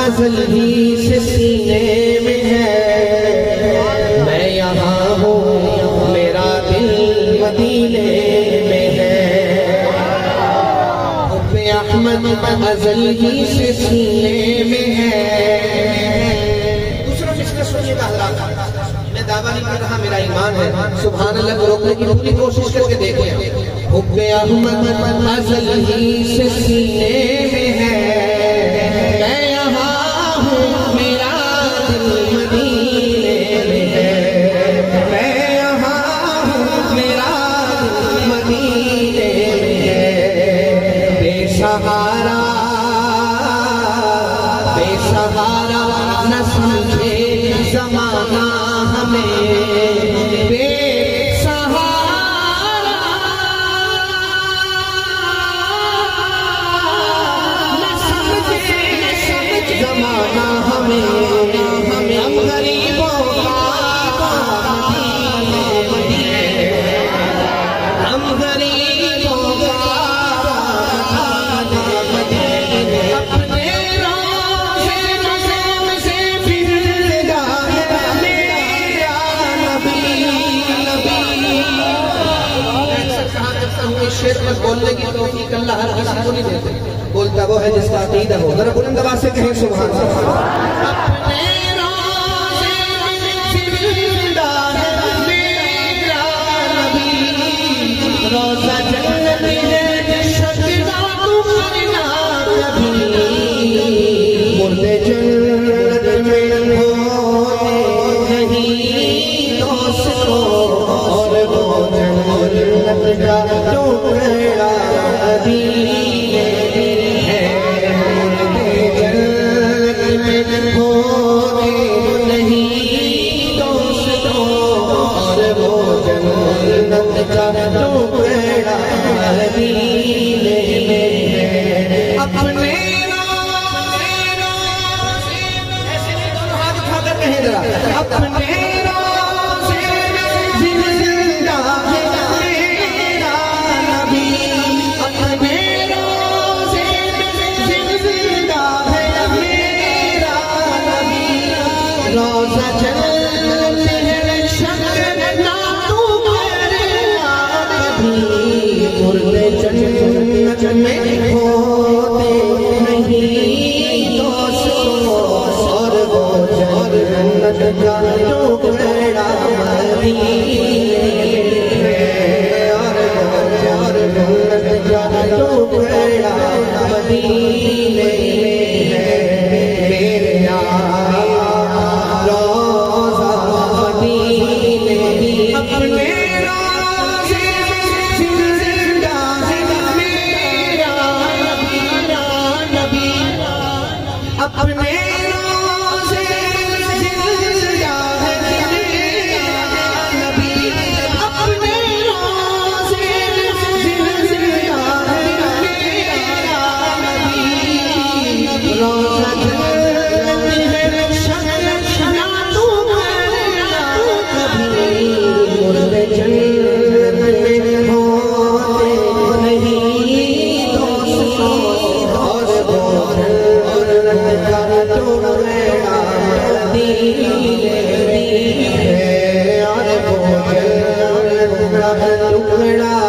अज़ल ही से सीने में है, मैं यहाँ हूँ, मेरा दिल मदीने में है। हुब्बे अहमद अज़ल ही से सीने में है। दूसरा मिसरा सुनिएगा हज़रात, मैं दावा नहीं कर रहा, मेरा ईमान है। सुभान अल्लाह को रोकने की पूरी कोशिश करके देखें। हुब्बे अहमद अज़ल ही से सीने में है, मैं यहाँ हूँ, मेरा दिल मदीने में है। मैं यहाँ हूँ, मेरा दिल मदीने में है। बेसहारा बेसहारा न समझे ज़माना हमें, ज़माना हमें हम गरीबों का हम गरीबों का अपने रोज़े से फिर है मेरा नबी। इस शेर में बोलने की तौफीक अल्लाह हर किसी को नहीं देते, बोलता वो है जिसका अकीदा हो। जरा बुलंद आवाज़ से कहें सुभान अल्लाह। अपने रोज़े में जिंदा है मेरा नबी, रोज़ा जन्नत है शकीना तुम्हारा नबी। मुर्दे जन्नत में होते नहीं दोस्तों, और वो जन्नत का टुकड़ा नबी अपने ऐसे नहीं, दोनों हाथ उठाकर कहें जरा, अपने रोज़े में जिंदा है मेरा नबी। अपने रोज़े में जिंदा है मेरा नबी, रोज़ा जन्नत है शकीना तुम्हारा नबी। मुर्दे जन्नत में होते नहीं दोस्तों, और वो जन्नत का टुकड़ा मदीने में, और जन्नत का टुकड़ा मदीने में है। मेरे रोज़ा मदीने, अपने अपने रोज़े जिंदा है मेरा नबी। अपने रोज़े जिंदा है मेरा नबी, रोज़ा जन्नत है शकीना तुम्हारा नबी। मुर्दे जन्नत में होते नहीं दोस्तों, और वो टुकड़ा मदीने में है, और वो टुकड़ा